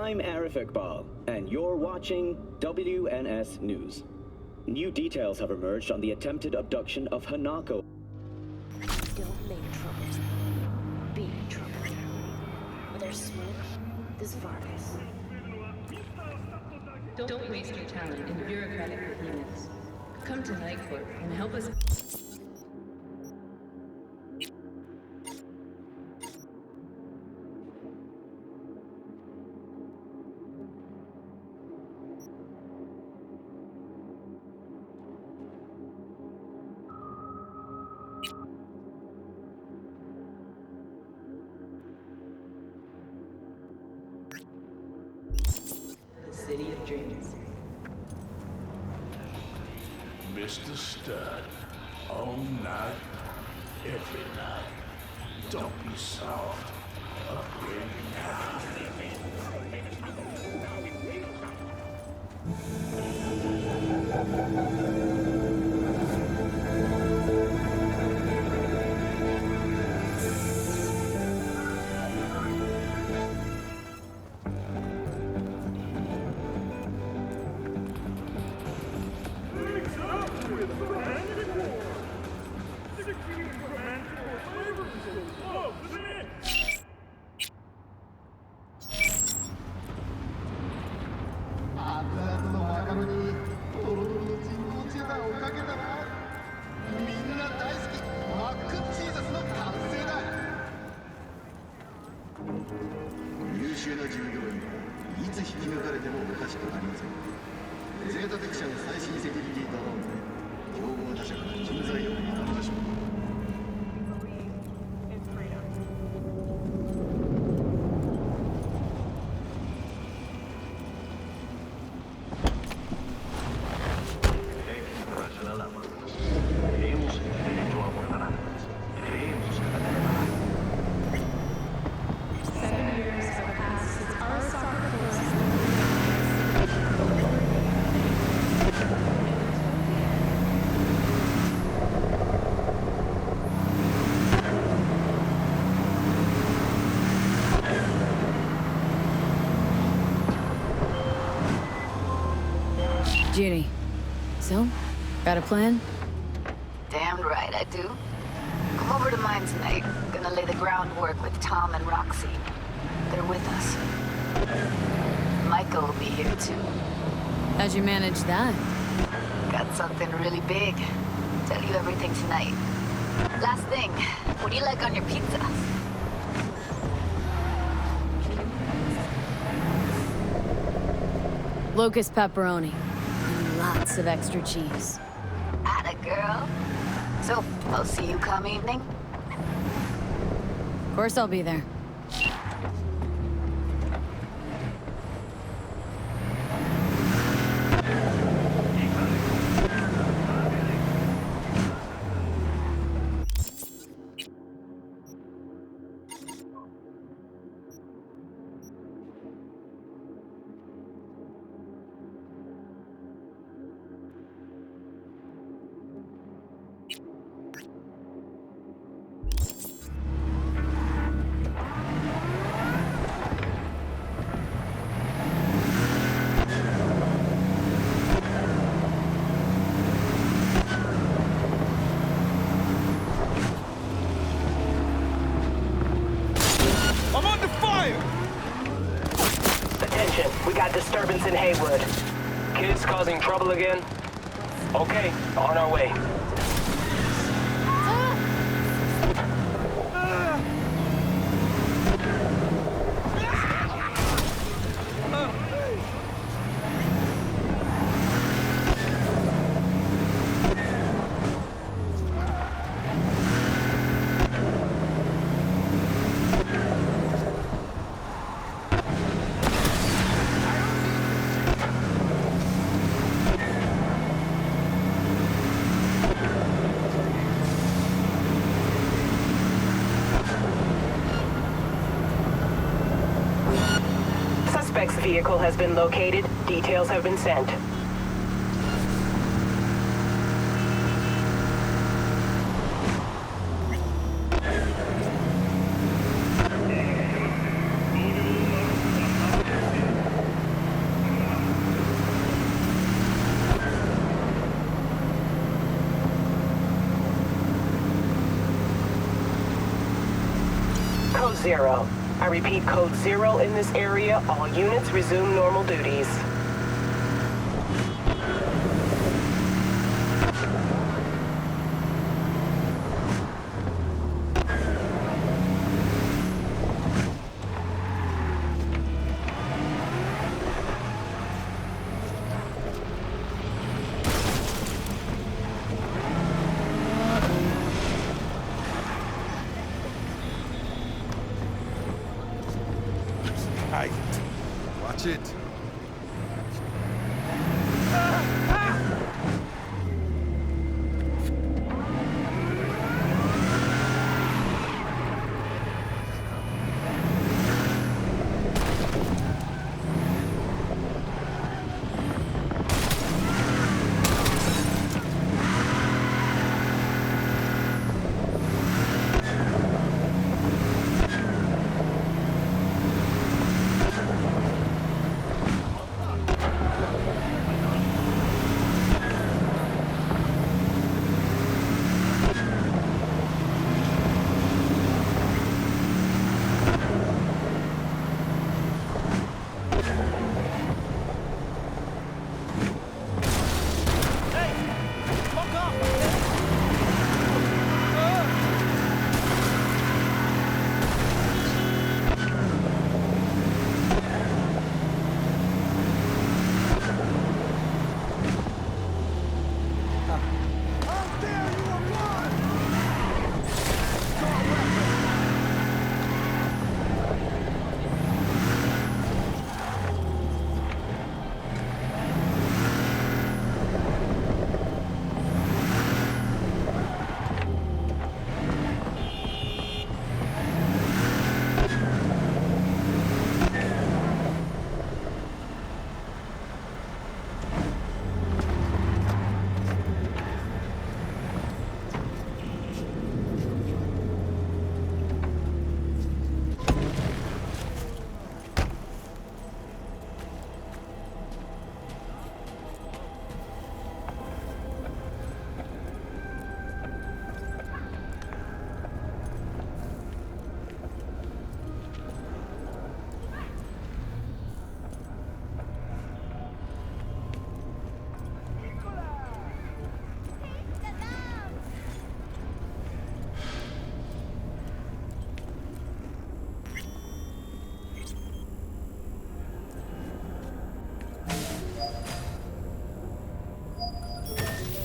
I'm Arif Iqbal, and you're watching WNS News. New details have emerged on the attempted abduction of Hanako. Don't make trouble. Be in trouble. Where there's smoke, there's virus. Don't waste your talent in bureaucratic behemoths. Come to Night Court and help us. City of Dreams. Mr. Stud, all night, every night. Don't be soft. Upgrade now. Judy. So, got a plan? Damn right I do. Come over to mine tonight. Gonna lay the groundwork with Tom and Roxy. They're with us. Michael will be here too. How'd you manage that? Got something really big. Tell you everything tonight. Last thing, what do you like on your pizza? Locust pepperoni. And lots of extra cheese. Atta girl. So, I'll see you come evening? Of course I'll be there. We got disturbance in Haywood. Kids causing trouble again? Okay, on our way. Suspect's vehicle has been located. Details have been sent. 0. I repeat, code 0 in this area. All units resume normal duties. Hi. Watch it.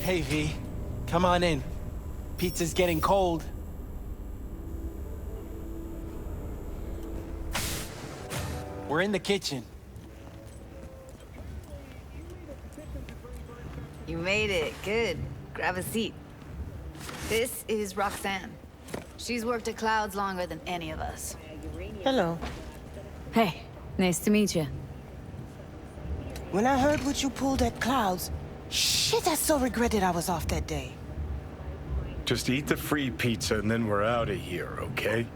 Hey, V. Come on in. Pizza's getting cold. We're in the kitchen. You made it. Good. Grab a seat. This is Roxanne. She's worked at Clouds longer than any of us. Hello. Hey, nice to meet you. When I heard what you pulled at Clouds, shit, I so regretted I was off that day. Just eat the free pizza and then we're out of here, okay?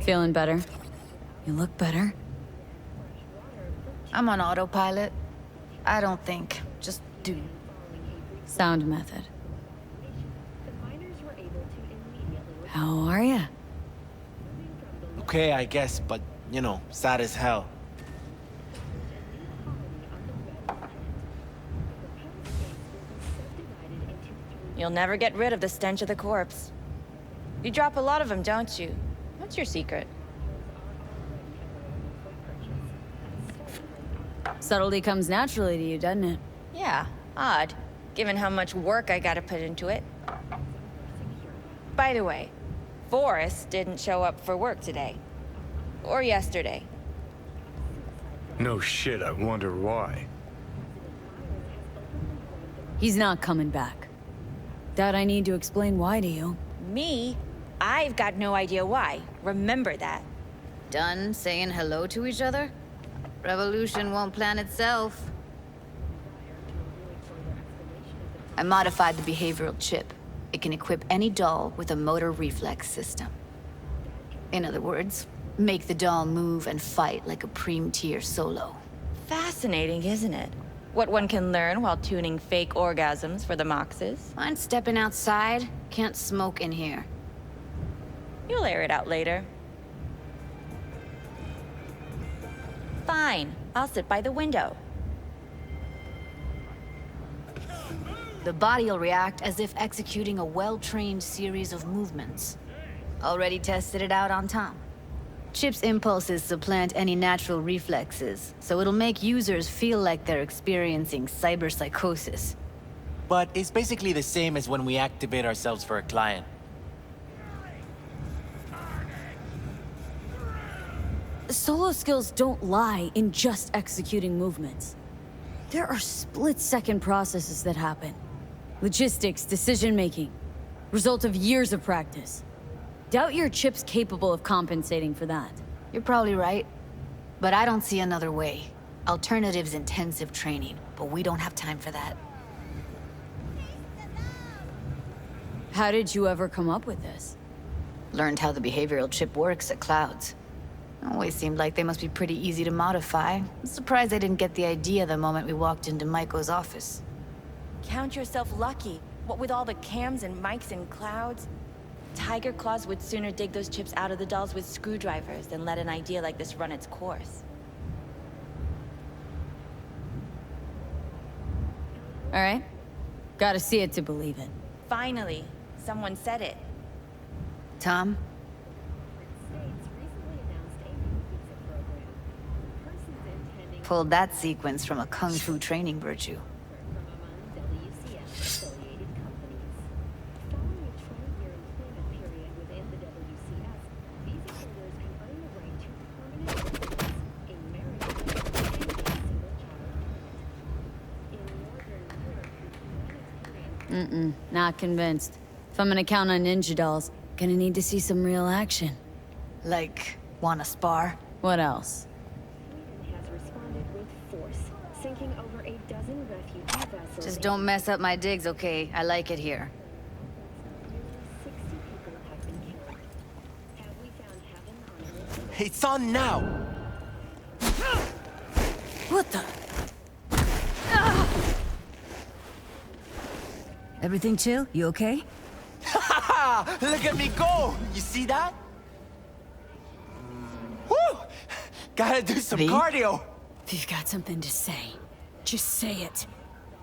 Feeling better? You look better. I'm on autopilot. I don't think. Just do. Sound method. How are ya? Okay, I guess, but, you know, sad as hell. You'll never get rid of the stench of the corpse. You drop a lot of them, don't you? What's your secret? Subtlety comes naturally to you, doesn't it? Yeah, odd, given how much work I gotta put into it. By the way, Forrest didn't show up for work today. Or yesterday. No shit, I wonder why. He's not coming back. Doubt I need to explain why to you. Me? I've got no idea why. Remember that. Done saying hello to each other? Revolution won't plan itself. I modified the behavioral chip. It can equip any doll with a motor reflex system. In other words, make the doll move and fight like a Prime tier solo. Fascinating, isn't it? What one can learn while tuning fake orgasms for the Moxes. Mind stepping outside? Can't smoke in here. You'll air it out later. Fine, I'll sit by the window. The body'll react as if executing a well-trained series of movements. Already tested it out on Tom. Chip's impulses supplant any natural reflexes, so it'll make users feel like they're experiencing cyberpsychosis. But it's basically the same as when we activate ourselves for a client. Solo skills don't lie in just executing movements. There are split-second processes that happen. Logistics, decision-making, result of years of practice. Doubt your chip's capable of compensating for that. You're probably right. But I don't see another way. Alternative's intensive training, but we don't have time for that. How did you ever come up with this? Learned how the behavioral chip works at Clouds. Always seemed like they must be pretty easy to modify. I'm surprised I didn't get the idea the moment we walked into Maiko's office. Count yourself lucky. What with all the cams and mics and Clouds? Tiger Claws would sooner dig those chips out of the dolls with screwdrivers than let an idea like this run its course. All right. Gotta see it to believe it. Finally, someone said it. Tom? Pulled that sequence from a kung fu training virtue. Not convinced. If I'm gonna count on ninja dolls, gonna need to see some real action. Like, wanna spar? What else? Just don't mess up my digs, okay? I like it here. It's on now! What the? Everything chill? You okay? Look at me go! You see that? Woo! Gotta do some cardio! If you've got something to say, just say it.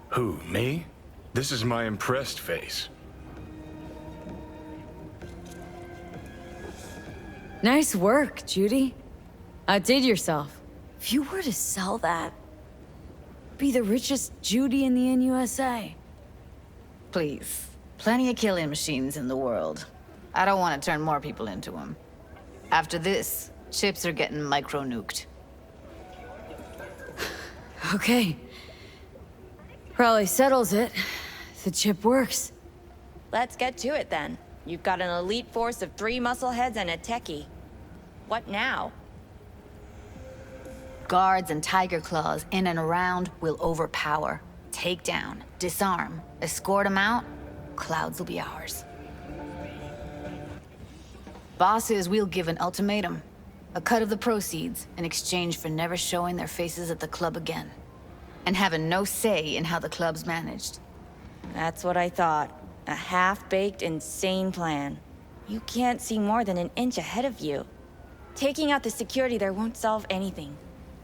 Who, me? This is my impressed face. Nice work, Judy. Outdid yourself. If you were to sell that, be the richest Judy in the NUSA. Please. Plenty of killing machines in the world. I don't want to turn more people into them. After this, chips are getting micro-nuked. Okay. Probably settles it. The chip works. Let's get to it then. You've got an elite force of 3 muscleheads and a techie. What now? Guards and tiger claws in and around will overpower. Take down, disarm, escort them out. Clouds will be ours. Bosses, we'll give an ultimatum. A cut of the proceeds in exchange for never showing their faces at the club again. And having no say in how the club's managed. That's what I thought. A half-baked, insane plan. You can't see more than an inch ahead of you. Taking out the security there won't solve anything.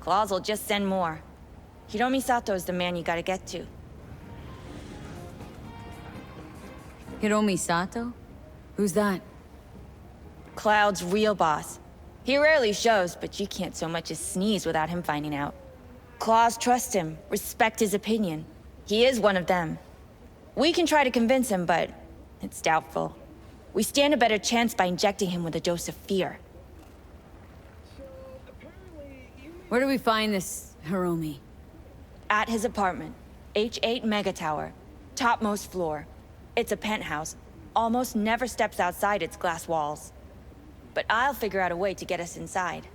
Claws will just send more. Hiromi Sato's the man you gotta get to. Hiromi Sato? Who's that? Cloud's real boss. He rarely shows, but you can't so much as sneeze without him finding out. Claws trust him, respect his opinion. He is one of them. We can try to convince him, but it's doubtful. We stand a better chance by injecting him with a dose of fear. Where do we find this Hiromi? At his apartment. H8 Mega Tower. Topmost floor. It's a penthouse. Almost never steps outside its glass walls. But I'll figure out a way to get us inside.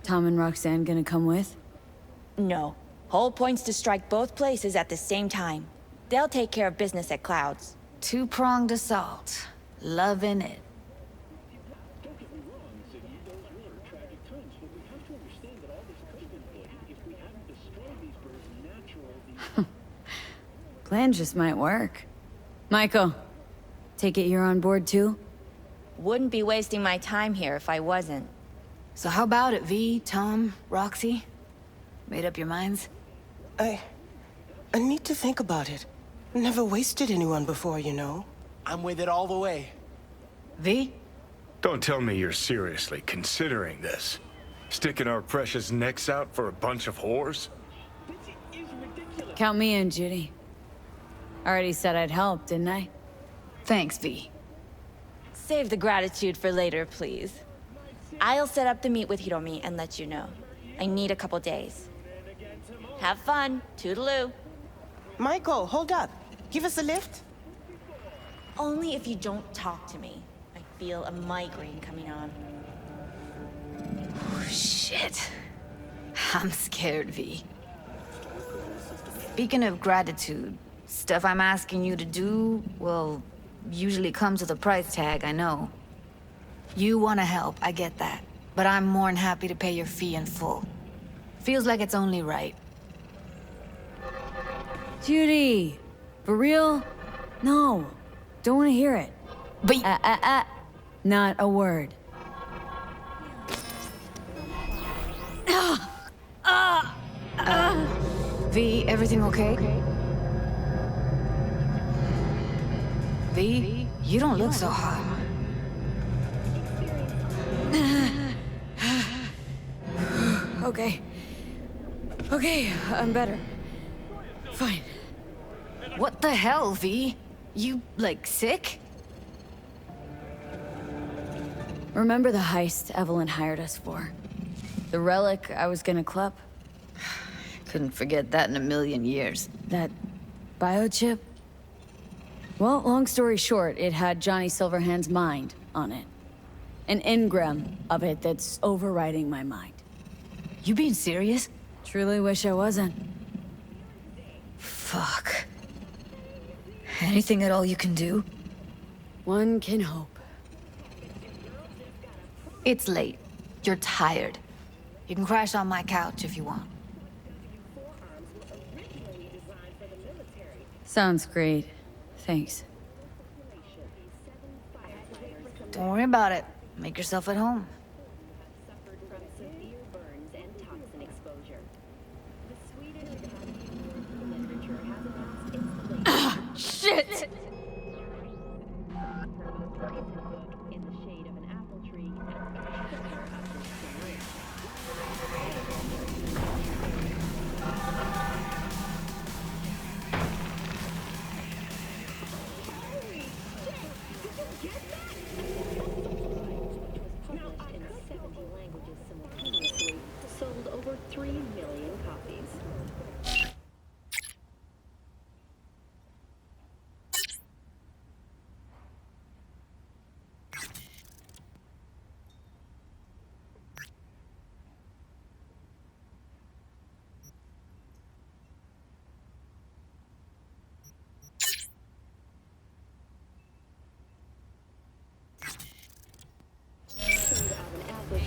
Tom and Roxanne gonna come with? No. Whole point's to strike both places at the same time. They'll take care of business at Clouds. Two-pronged assault. Loving it. Plan just might work. Michael, take it you're on board too? Wouldn't be wasting my time here if I wasn't. So how about it, V, Tom, Roxy? Made up your minds? I need to think about it. Never wasted anyone before, you know. I'm with it all the way. V? Don't tell me you're seriously considering this. Sticking our precious necks out for a bunch of whores? Count me in, Judy. Already said I'd help, didn't I? Thanks, V. Save the gratitude for later, please. I'll set up the meet with Hiromi and let you know. I need a couple days. Have fun. Toodaloo. Michael, hold up. Give us a lift? Only if you don't talk to me. I feel a migraine coming on. Oh, shit. I'm scared, V. Speaking of gratitude, stuff I'm asking you to do, well, usually comes with a price tag, I know. You want to help, I get that. But I'm more than happy to pay your fee in full. Feels like it's only right. Judy! For real? No. Don't want to hear it. But Not a word. V, everything okay? V, you don't look so hot. Okay. Okay, I'm better. Fine. What the hell, V? You, like, sick? Remember the heist Evelyn hired us for? The relic I was gonna club? Couldn't forget that in a million years. That biochip? Well, long story short, it had Johnny Silverhand's mind on it. An engram of it that's overriding my mind. You being serious? Truly wish I wasn't. Fuck. Anything at all you can do? One can hope. It's late. You're tired. You can crash on my couch if you want. Sounds great. Thanks. Don't worry about it. Make yourself at home. Shit! Sold over 3 million copies.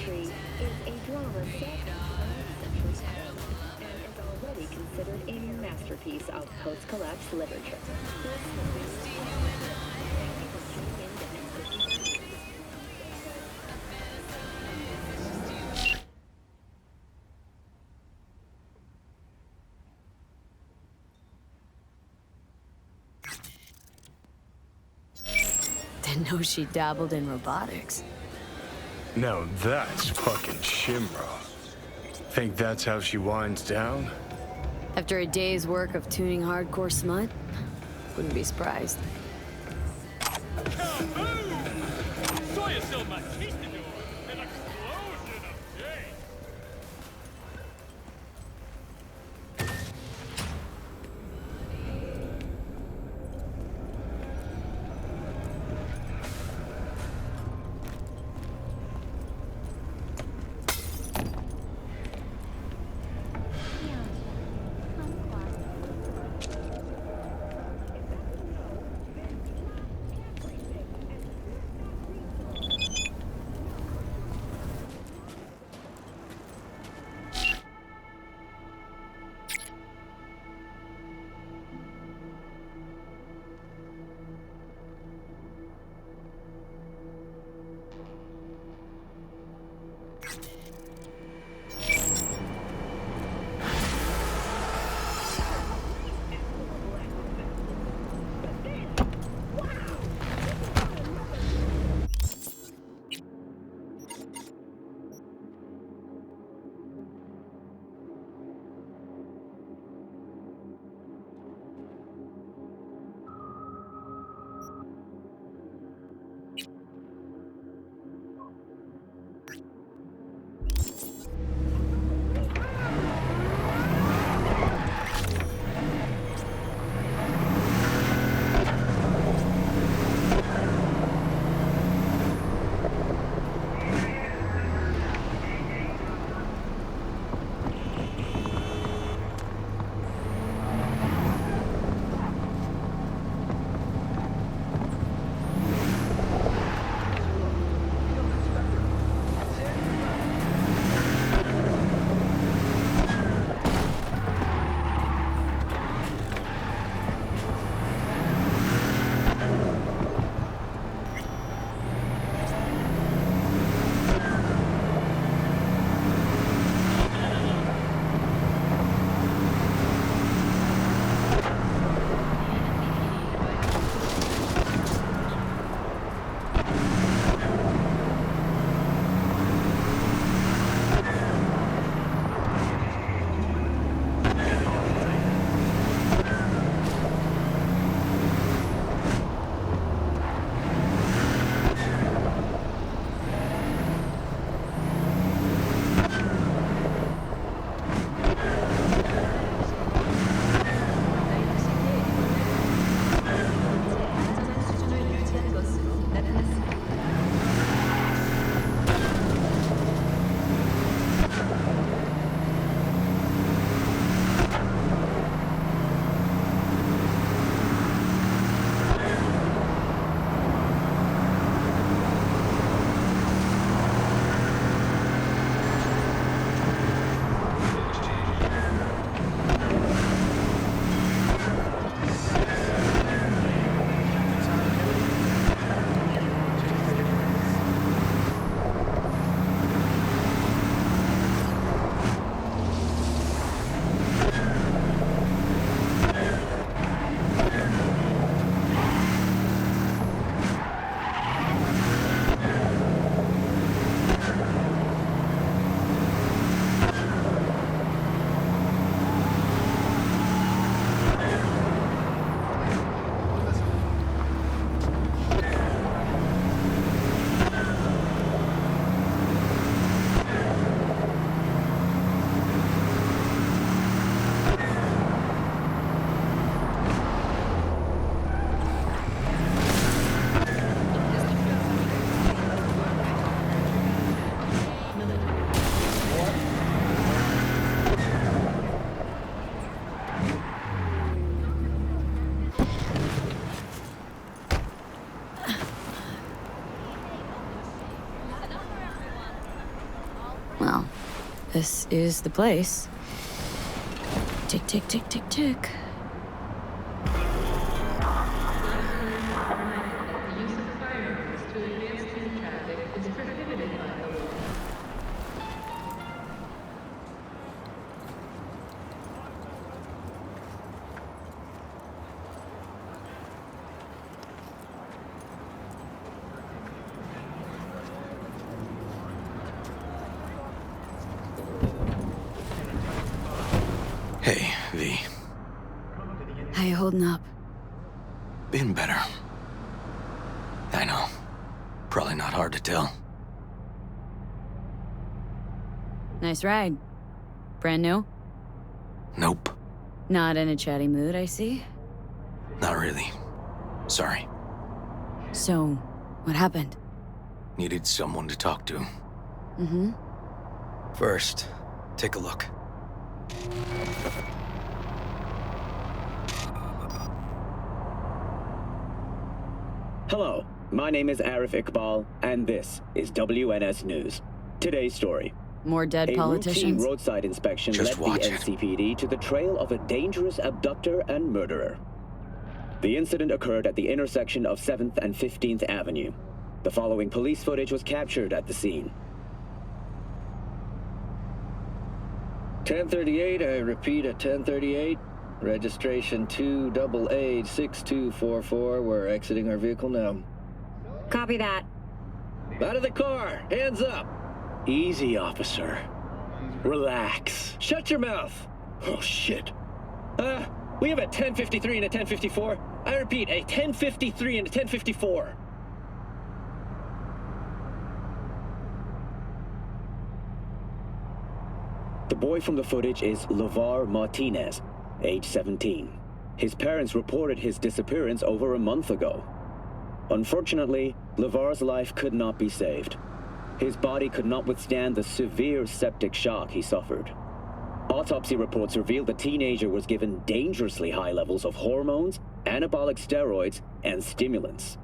Tree is a drama set in the 20th century and is already considered a masterpiece of post-collapse literature. Didn't know she dabbled in robotics. Now that's fucking Shimra. Think that's how she winds down? After a day's work of tuning hardcore smut, wouldn't be surprised. Saw yourself my tasting door. An explosion of day. Well, this is the place. Tick, tick, tick, tick, tick. The use of firearms to advance through traffic is prohibited by the law. Hey, V. How you holding up? Been better. I know. Probably not hard to tell. Nice ride. Brand new? Nope. Not in a chatty mood, I see. Not really. Sorry. So, what happened? Needed someone to talk to. Mm-hmm. First, take a look. Hello, my name is Arif Iqbal, and this is WNS News. Today's story. More dead A politicians? routine roadside inspection Just led watch the it. NCPD to the trail of a dangerous abductor and murderer. The incident occurred at the intersection of 7th and 15th Avenue. The following police footage was captured at the scene. 1038, I repeat at 1038. Registration 2AA6244. We're exiting our vehicle now. Copy that. Out of the car! Hands up! Easy, officer. Relax. Shut your mouth! Oh, shit. We have a 1053 and a 1054. I repeat, a 1053 and a 1054. The boy from the footage is LeVar Martinez, age 17. His parents reported his disappearance over a month ago. Unfortunately, LeVar's life could not be saved. His body could not withstand the severe septic shock he suffered. Autopsy reports revealed the teenager was given dangerously high levels of hormones, anabolic steroids, and stimulants.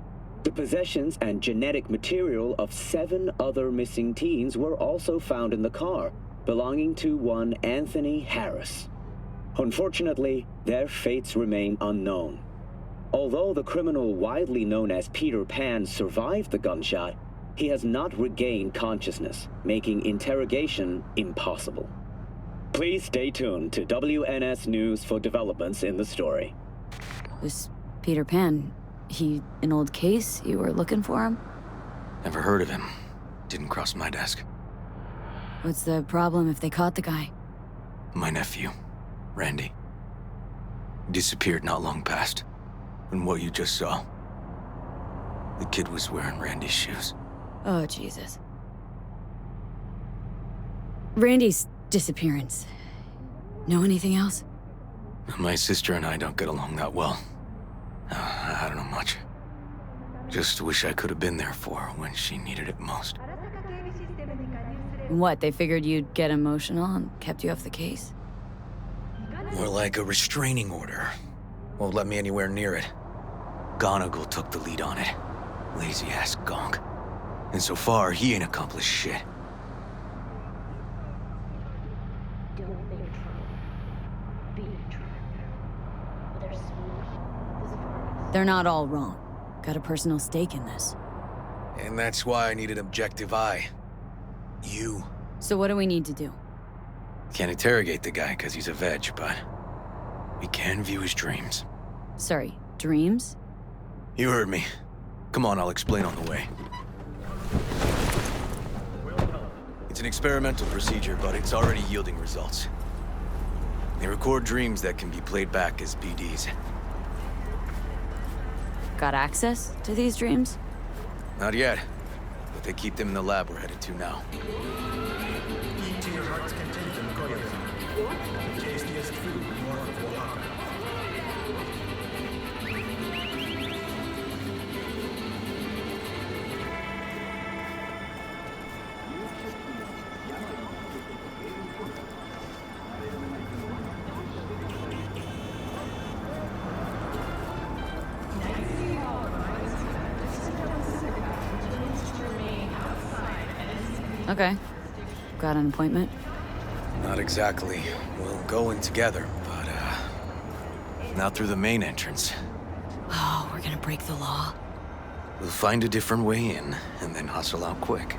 The possessions and genetic material of 7 other missing teens were also found in the car, belonging to one Anthony Harris. Unfortunately, their fates remain unknown. Although the criminal widely known as Peter Pan survived the gunshot, he has not regained consciousness, making interrogation impossible. Please stay tuned to WNS News for developments in the story. This Peter Pan, he an old case? You were looking for him? Never heard of him. Didn't cross my desk. What's the problem if they caught the guy? My nephew, Randy. Disappeared not long past. And what you just saw. The kid was wearing Randy's shoes. Oh, Jesus. Randy's disappearance. Know anything else? My sister and I don't get along that well. I don't know much. Just wish I could have been there for her when she needed it most. What, they figured you'd get emotional and kept you off the case? More like a restraining order. Won't let me anywhere near it. Gonigal took the lead on it. Lazy-ass gonk. And so far, he ain't accomplished shit. Don't make trouble. Be trouble. They're smooth. They're not all wrong. Got a personal stake in this. And that's why I need an objective eye. You. So what do we need to do? Can't interrogate the guy because he's a veg, but we can view his dreams. Sorry, dreams? You heard me. Come on, I'll explain on the way. It's an experimental procedure, but it's already yielding results. They record dreams that can be played back as BDs. Got access to these dreams? Not yet, but they keep them in the lab we're headed to now. Eat to your heart's content in Koyatan. The tastiest food north of Oaxaca. Okay. Got an appointment? Not exactly. We'll go in together, but, not through the main entrance. Oh, we're gonna break the law. We'll find a different way in, and then hustle out quick.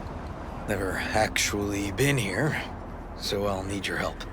Never actually been here, so I'll need your help.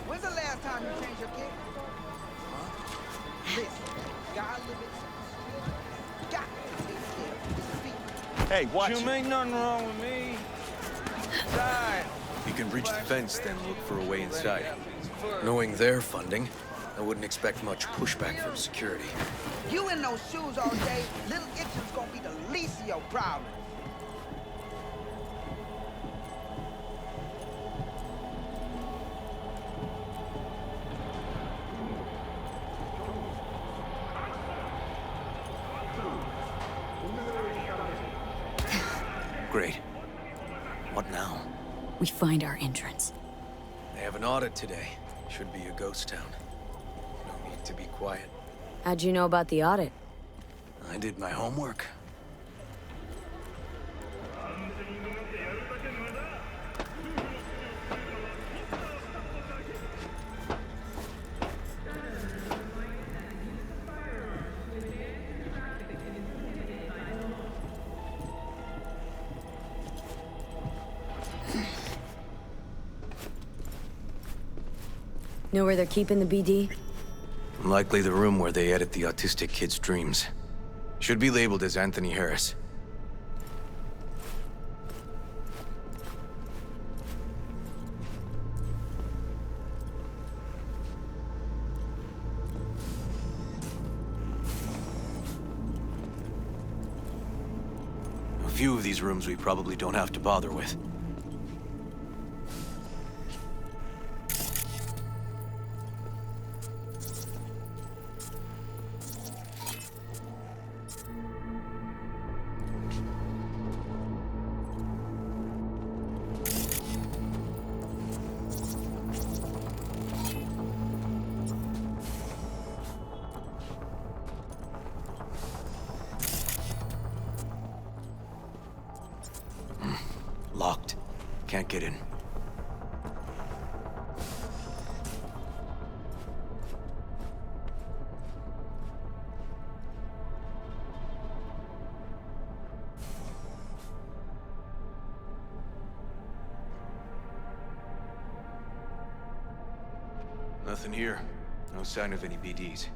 When's the last time you changed your kit? Listen, God limits. Got to take care of this beat. Hey, watch you ain't nothing wrong with me. Die. You can breach the fence, then look for a way inside. Knowing their funding, I wouldn't expect much pushback from security. You in those shoes all day, little itching's gonna be the least of your problems. Great. What now? We find our entrance. They have an audit today. Should be a ghost town. No need to be quiet. How'd you know about the audit? I did my homework. Know where they're keeping the BD? Likely the room where they edit the autistic kid's dreams. Should be labeled as Anthony Harris. A few of these rooms we probably don't have to bother with. Locked. Can't get in. Nothing here. No sign of any BDs.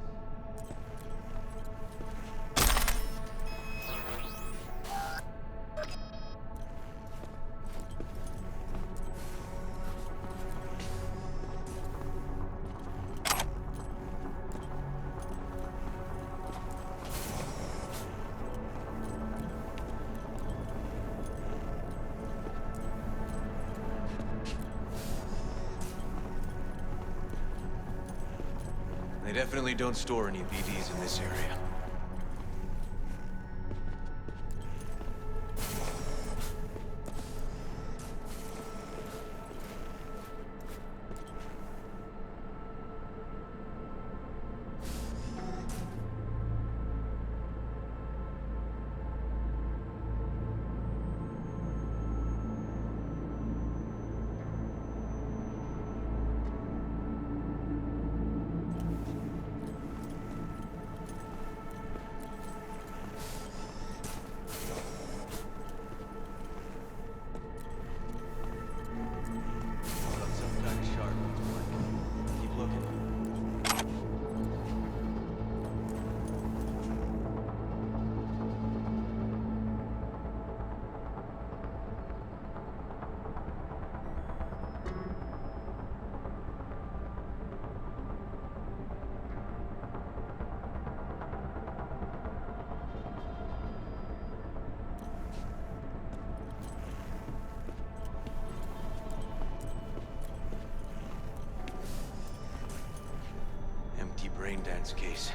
They definitely don't store any BDs in this area. Empty brain dance case.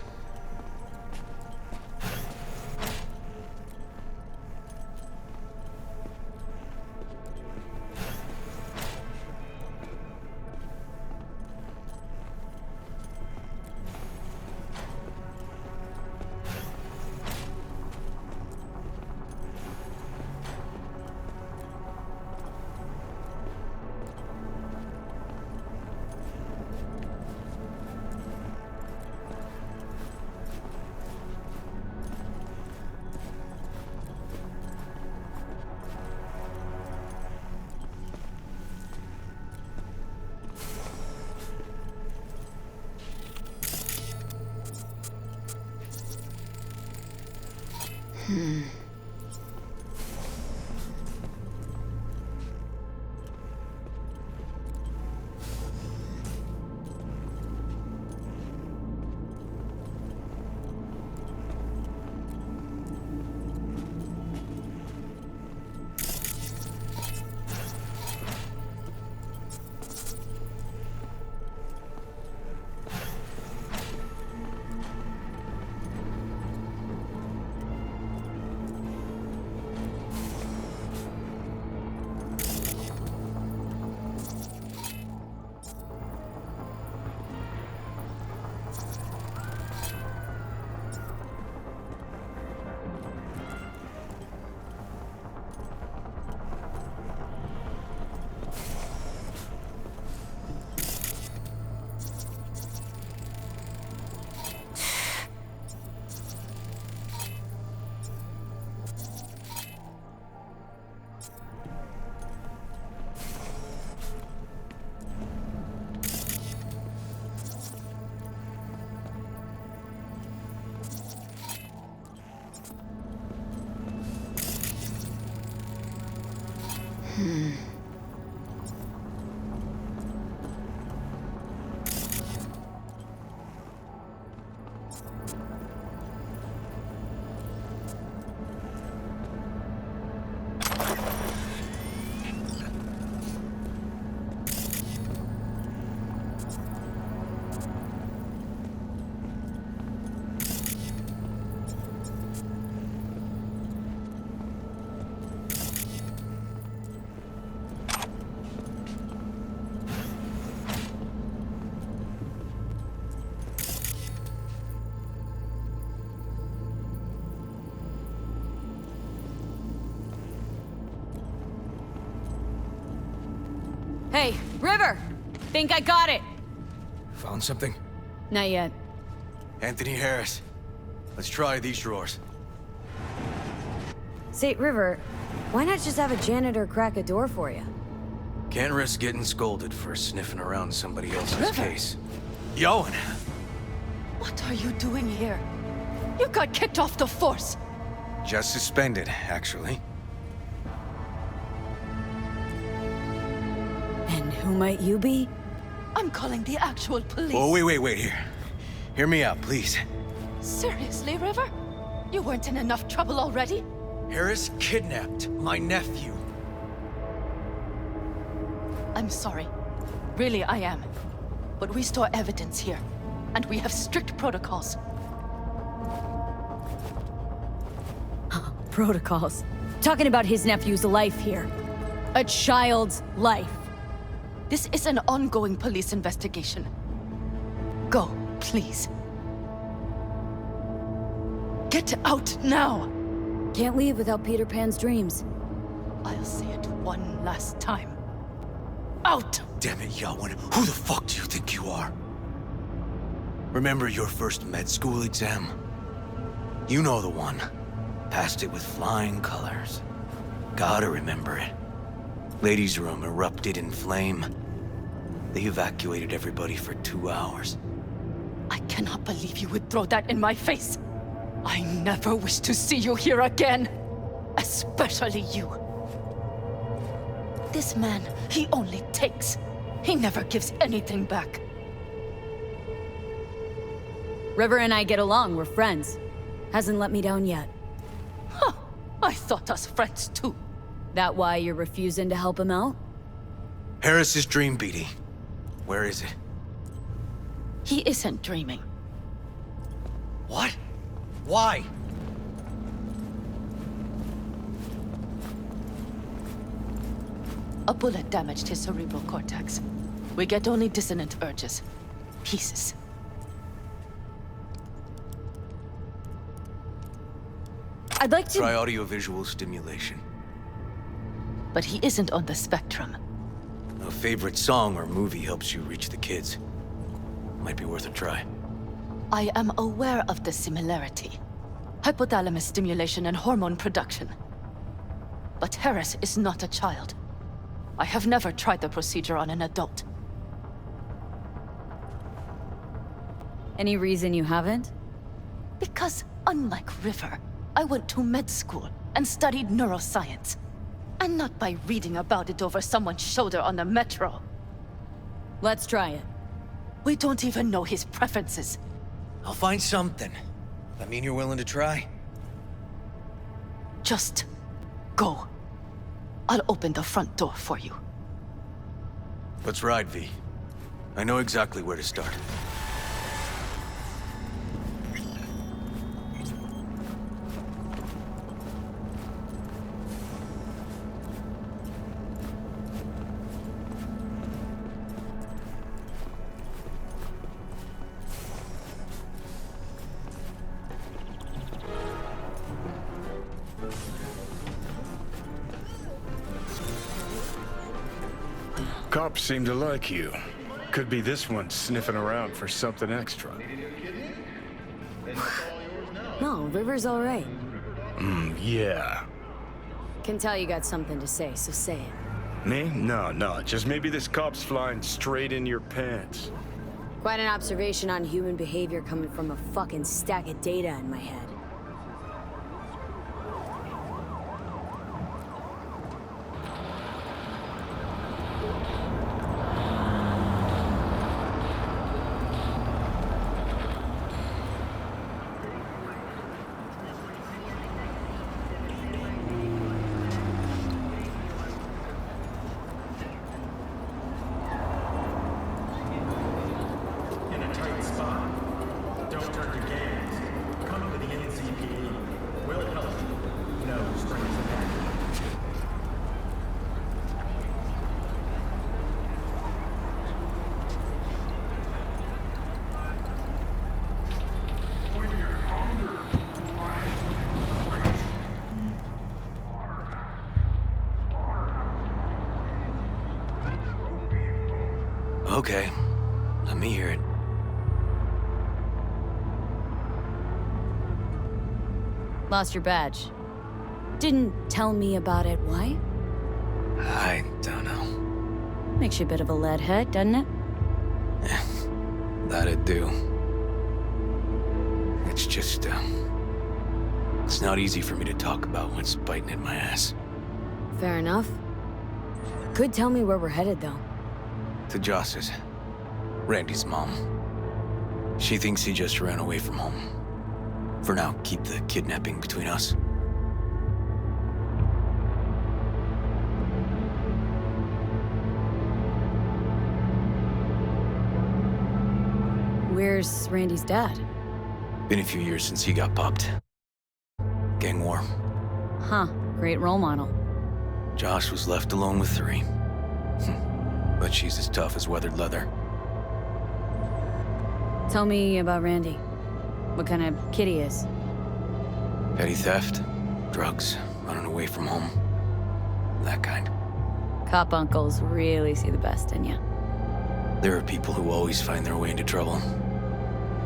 Hey, River! Think I got it! Found something? Not yet. Anthony Harris. Let's try these drawers. Say, River, why not just have a janitor crack a door for you? Can't risk getting scolded for sniffing around somebody else's River. case. Yoan! What are you doing here? You got kicked off the force. Just suspended, actually. And who might you be? I'm calling the actual police. Oh, wait, here. Hear me out, please. Seriously, River? You weren't in enough trouble already? Harris kidnapped my nephew. I'm sorry. Really, I am. But we store evidence here, and we have strict protocols. Protocols. Talking about his nephew's life here. A child's life. This is an ongoing police investigation. Go, please. Get out now! Can't leave without Peter Pan's dreams. I'll say it one last time. Out! Damn it, Yoan. Who the fuck do you think you are? Remember your first med school exam? You know the one. Passed it with flying colors. Gotta remember it. Ladies' room erupted in flame. They evacuated everybody for 2 hours. I cannot believe you would throw that in my face. I never wish to see you here again. Especially you. This man, he only takes. He never gives anything back. River and I get along, we're friends. Hasn't let me down yet. Huh, I thought us friends too. That why you're refusing to help him out? Harris's dream, Beatty. Where is it? He isn't dreaming. What? Why? A bullet damaged his cerebral cortex. We get only dissonant urges. Pieces. I'd like to... Try audiovisual stimulation. But he isn't on the spectrum. A favorite song or movie helps you reach the kids. Might be worth a try. I am aware of the similarity. Hypothalamus stimulation and hormone production. But Harris is not a child. I have never tried the procedure on an adult. Any reason you haven't? Because, unlike River, I went to med school and studied neuroscience. And not by reading about it over someone's shoulder on the metro. Let's try it. We don't even know his preferences. I'll find something. I mean you're willing to try? Just go. I'll open the front door for you. Let's ride, V. I know exactly where to start. Cops seem to like you. Could be this one sniffing around for something extra. No, River's all right. Yeah. Can tell you got something to say, so say it. Me? No. Just maybe this cop's flying straight into your pants. Quite an observation on human behavior coming from a fucking stack of data in my head. In a tight spot. Don't turn your gaze. Come to the NCPD. Will it help you? No strings attached. Okay. Let me hear it. Lost your badge. Didn't tell me about it. Why? I don't know. Makes you a bit of a lead head, doesn't it? That'd do. It's just, it's not easy for me to talk about what's biting at my ass. Fair enough. Could tell me where we're headed, though. To Joss's. Randy's mom. She thinks he just ran away from home. For now, keep the kidnapping between us. Where's Randy's dad? Been a few years since he got popped. Gang war. Huh, great role model. Josh was left alone with 3. But she's as tough as weathered leather. Tell me about Randy. What kind of kid he is. Petty theft, drugs, running away from home. That kind. Cop uncles really see the best in you. There are people who always find their way into trouble.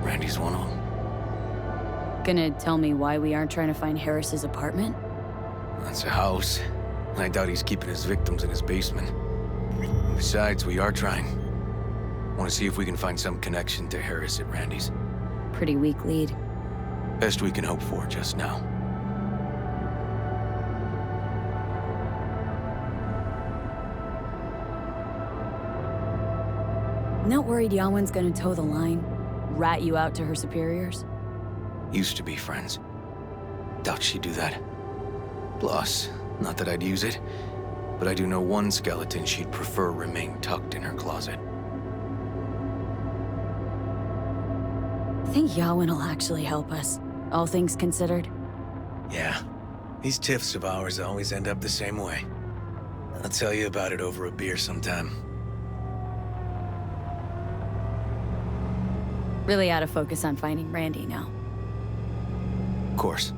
Randy's one of them. Gonna tell me why we aren't trying to find Harris's apartment? That's a house. I doubt he's keeping his victims in his basement. And besides, we are trying. Want to see if we can find some connection to Harris at Randy's. Pretty weak lead. Best we can hope for just now. Not worried Yawen's gonna toe the line? Rat you out to her superiors? Used to be friends. Doubt she'd do that. Plus, not that I'd use it, but I do know one skeleton she'd prefer remain tucked in her closet. Think Yawen will actually help us, all things considered? Yeah. These tiffs of ours always end up the same way. I'll tell you about it over a beer sometime. Really out of focus on finding Randy now. Of course.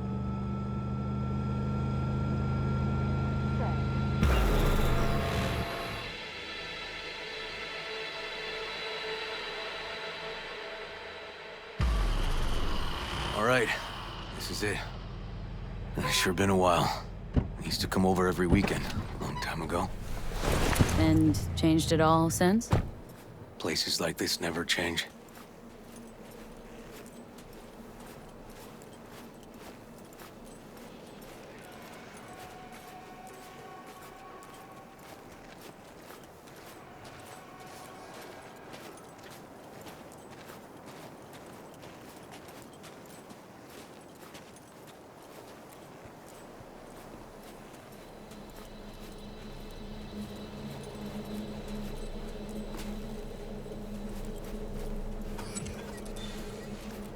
All right, this is it. It's sure been a while. I used to come over every weekend, a long time ago. And changed it all since? Places like this never change.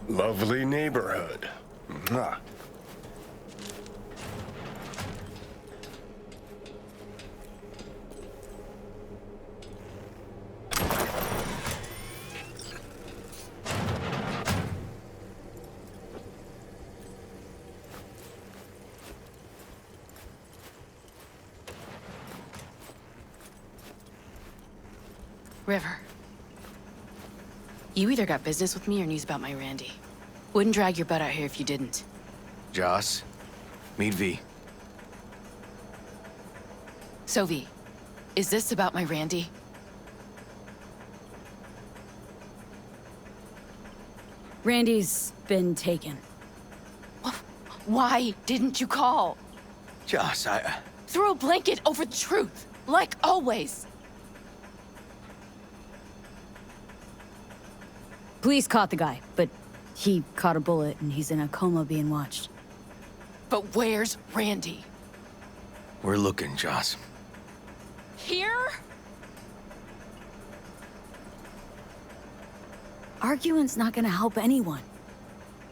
Lovely neighborhood. Mwah. River. You either got business with me or news about my Randy. Wouldn't drag your butt out here if you didn't. Joss, meet V. So, V, is this about my Randy? Randy's been taken. Why didn't you call? Joss, Throw a blanket over the truth, like always. Police caught the guy, but he caught a bullet and he's in a coma being watched. But where's Randy? We're looking, Joss. Here? Arguing's not gonna help anyone.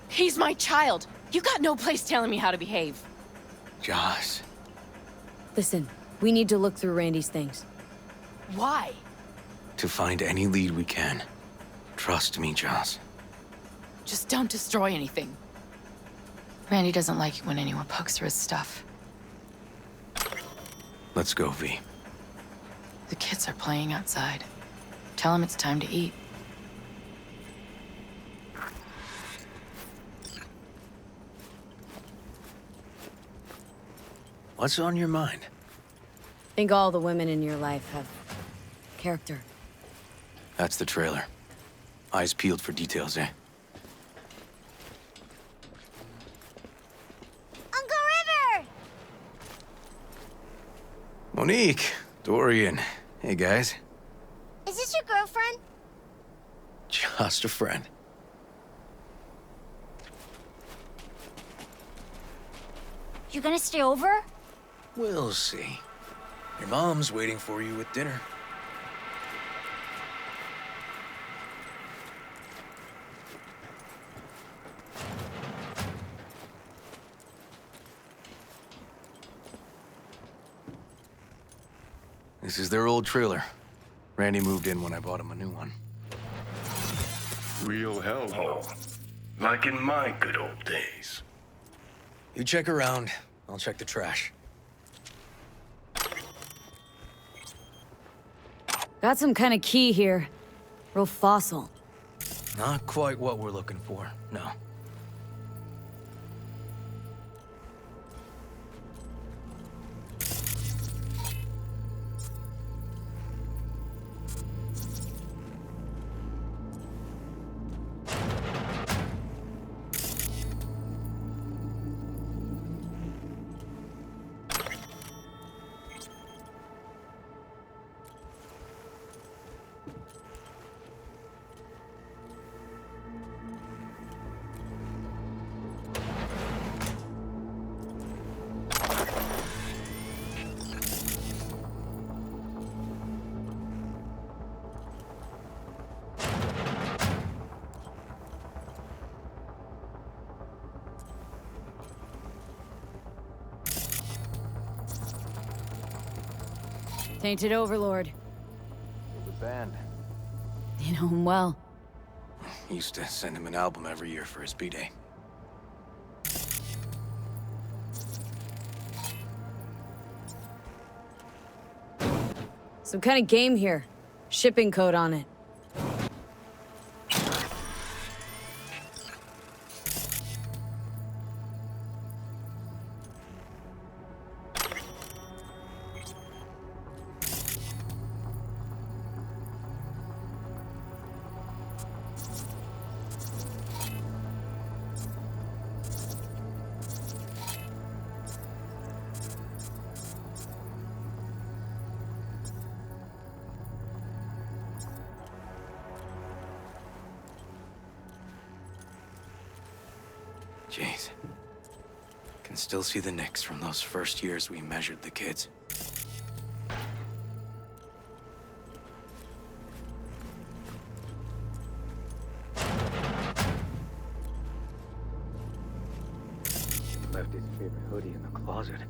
He's my child. You got no place telling me how to behave. Joss. Listen, we need to look through Randy's things. Why? To find any lead we can. Trust me, Joss. Just don't destroy anything. Randy doesn't like it when anyone pokes through his stuff. Let's go, V. The kids are playing outside. Tell them it's time to eat. What's on your mind? I think all the women in your life have character. That's the trailer. Eyes peeled for details, eh? Uncle River! Monique, Dorian. Hey, guys. Is this your girlfriend? Just a friend. You gonna stay over? We'll see. Your mom's waiting for you with dinner. This is their old trailer. Randy moved in when I bought him a new one. Real hellhole. Like in my good old days. You check around, I'll check the trash. Got some kind of key here. Real fossil. Not quite what we're looking for, no. Tainted Overlord. The band. You know him well. Used to send him an album every year for his B-Day. Some kind of game here. Shipping code on it. Jeez. Can still see the nicks from those first years we measured the kids. Left his favorite hoodie in the closet.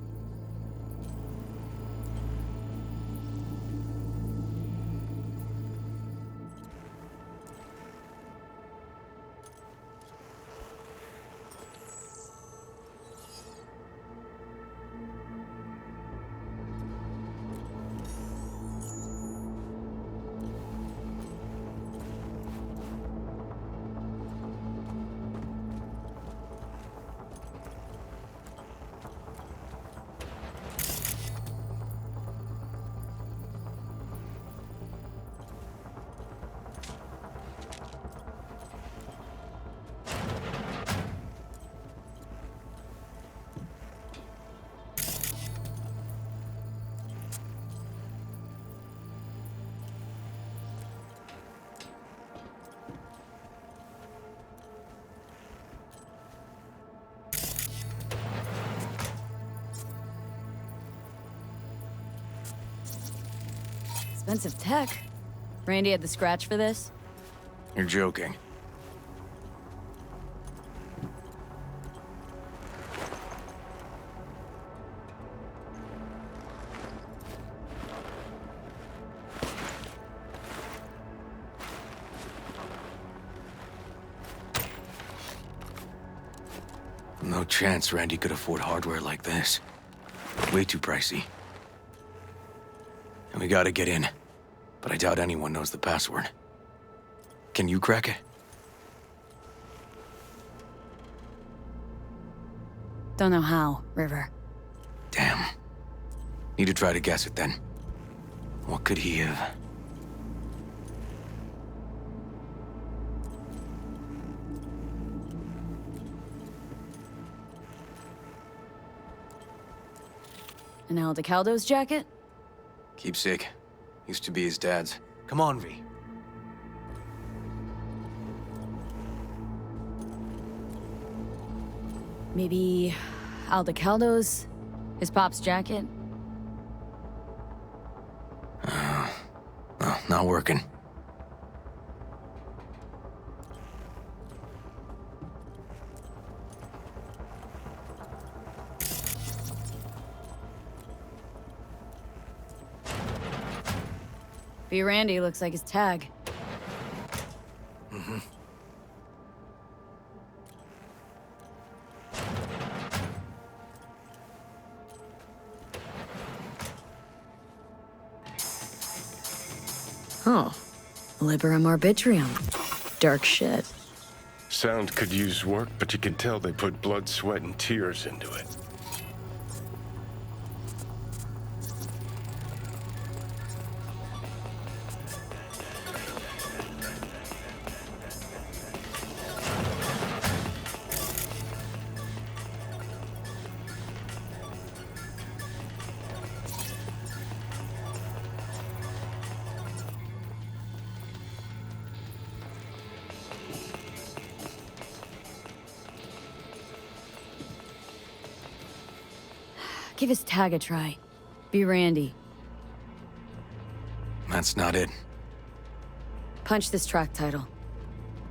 Expensive tech. Randy had the scratch for this? You're joking. No chance Randy could afford hardware like this. Way too pricey. And we gotta get in. But I doubt anyone knows the password. Can you crack it? Don't know how, River. Damn. Need to try to guess it then. What could he have... An Aldecaldo's jacket? Keepsake. Used to be his dad's. Come on, V. Maybe Aldecaldo's? His pop's jacket? No, not working. B. Randy looks like his tag. Mm-hmm. Huh. Liberum arbitrium. Dark shit. Sound could use work, but you can tell they put blood, sweat, and tears into it. Give his tag a try. Be Randy. That's not it. Punch this track title.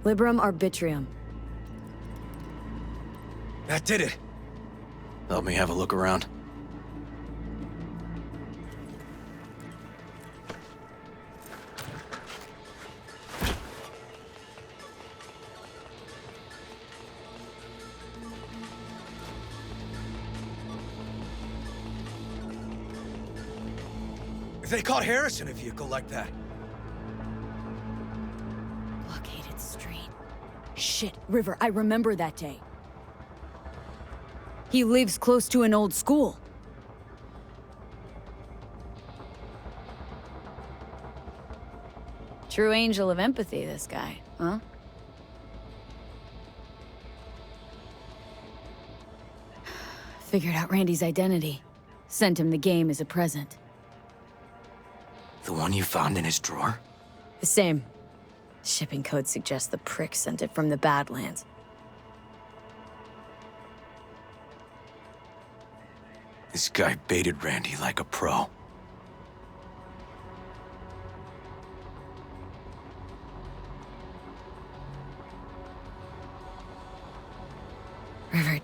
Liberum arbitrium. That did it. Let me have a look around. If they caught Harris in a vehicle like that. Blockaded street. Shit, River, I remember that day. He lives close to an old school. True angel of empathy, this guy, huh? Figured out Randy's identity. Sent him the game as a present. The one you found in his drawer? The same. Shipping code suggests the prick sent it from the Badlands. This guy baited Randy like a pro. River,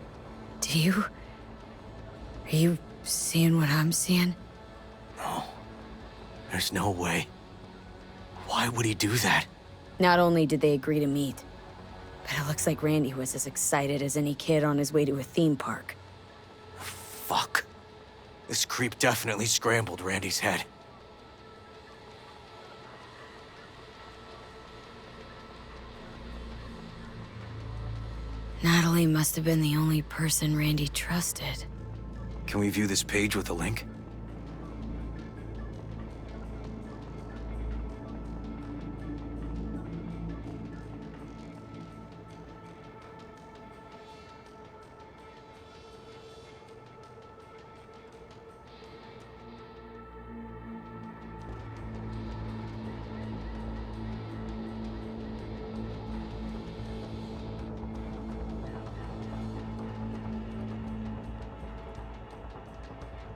do you Are you seeing what I'm seeing? No. There's no way. Why would he do that? Not only did they agree to meet, but it looks like Randy was as excited as any kid on his way to a theme park. Fuck. This creep definitely scrambled Randy's head. Natalie must have been the only person Randy trusted. Can we view this page with a link?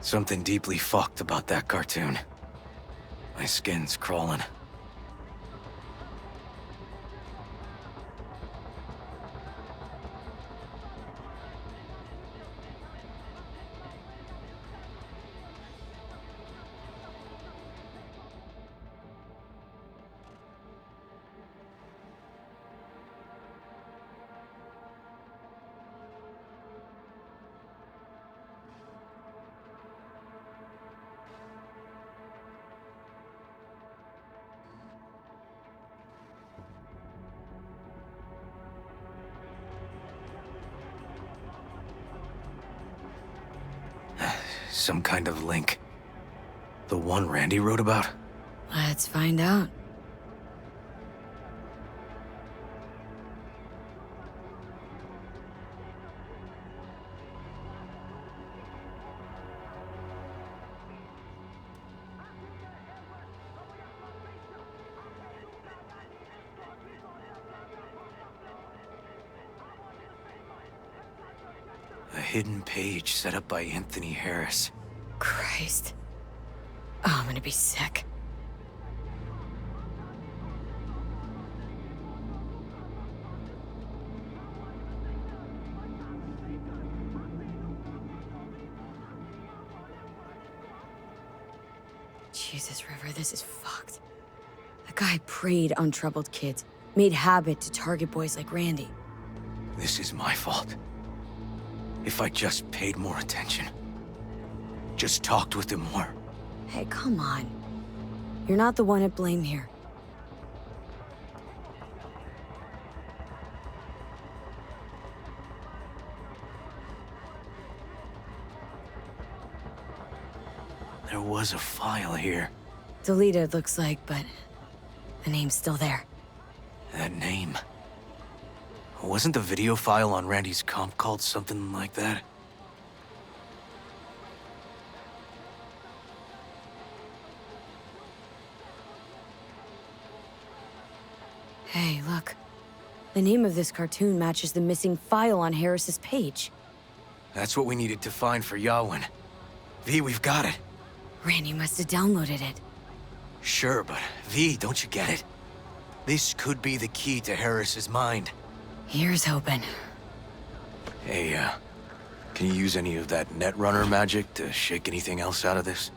Something deeply fucked about that cartoon. My skin's crawling. Some kind of link. The one Randy wrote about? Let's find out. A hidden page set up by Anthony Harris. Christ. Oh, I'm gonna be sick. Jesus, River, this is fucked. The guy preyed on troubled kids, made habit to target boys like Randy. This is my fault. If I just paid more attention. Just talked with him more. Hey, come on. You're not the one at blame here. There was a file here. Deleted, looks like, but the name's still there. That name. Wasn't the video file on Randy's comp called something like that? Hey, look. The name of this cartoon matches the missing file on Harris's page. That's what we needed to find for Yawin. V, we've got it. Randy must have downloaded it. Sure, but V, don't you get it? This could be the key to Harris's mind. Here's hoping. Hey, can you use any of that Netrunner magic to shake anything else out of this?